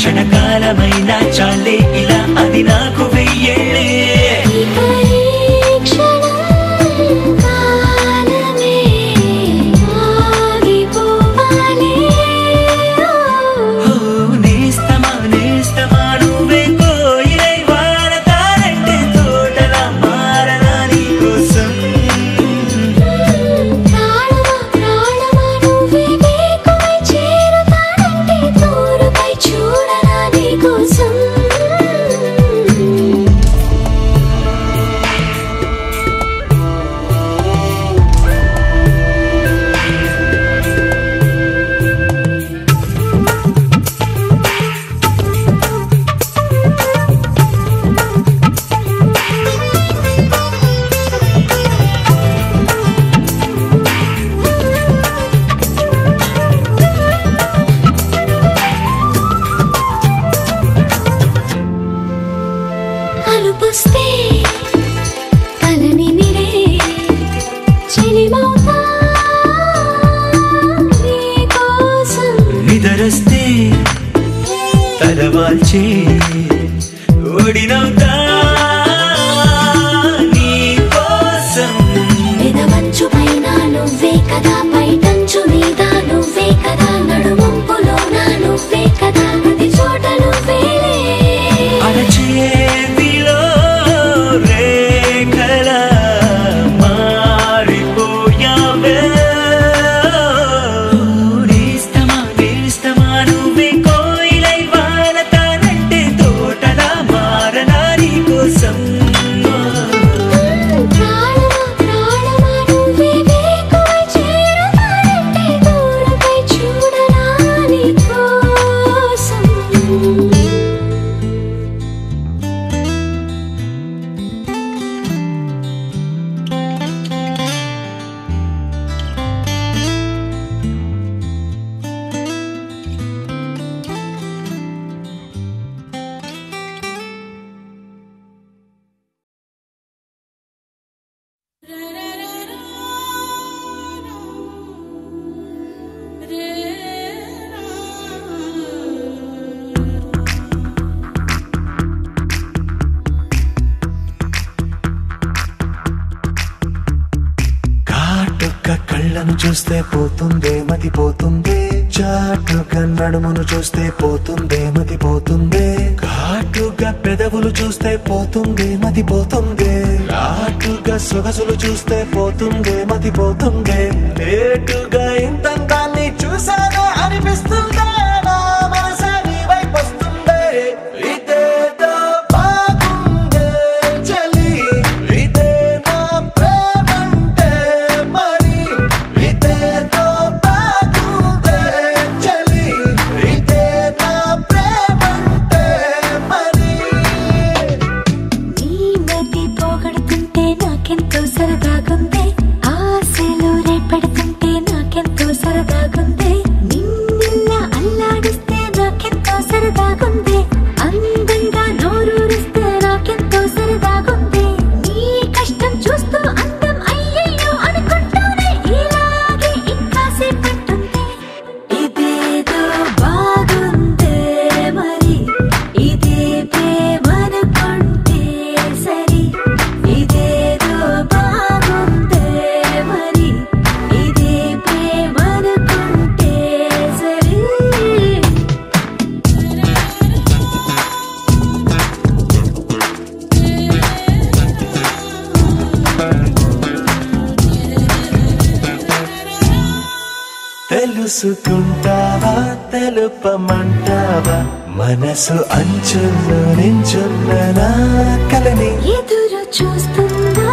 క్షణకాలమైనా చాలే ఇలా అది నాకు వెయ్యేళ్ళే నిదరస్తే తలవాల్చే ఓడినవుతా నీ కోసం పెదవంచు పైన నువ్వే కదా పైటంచు మీద నువ్వే కదా నడుమంపులోన నువ్వే కదా ప్రతి చోట నువ్వేలే అరచేతిలో రేఖల మారిపోయావే కళ్ళను చూస్తే పోతుందే మతి పోతుందే చాటుగా నడుమును చూస్తే పోతుందే మతి పోతుందే ఘాటుగా పెదవులు చూస్తే పోతుందే మతి పోతుందే లాటుగా సొగసులు చూస్తే పోతుందే మతి పోతుందే లేటుగా ఇంతంతాన్ని చూసాగా అనిపిస్తుందే నా మనసే నీ వైపు వస్తుందే ఇదేదో బాగుందే చలి ఇదే నా ప్రేమంటే మరి ఇదేదో బాగుందే చలి ఇదే నా ప్రేమంటే మరి నీ మతి పోగొడుతుంటే నాకెంతో సరదాగుందే ఆశలు రేపెడుతుంటే నాకెంతో సరదాగుందే నిన్ను సరదాగుందే అందంగా నోరూరిస్తే నాకెంతో సరదాగుందే నీ కష్టం చూస్తూ అందం అయ్యయ్యో అనుకుంటూనే ఇలాగే ఇంకాసేపట్టుంది ఇదేదో బాగుందే మరి ఇదే ప్రేమనుకుంటే సరి ఇదేదో బాగుందే మరి ఇదే ప్రేమనుకుంటే సరి తెలుసుకుంటావా తెలుపమంటావా మనసు అంచుల్లో నించున్న నా కలని ఎదురు చూస్తుందా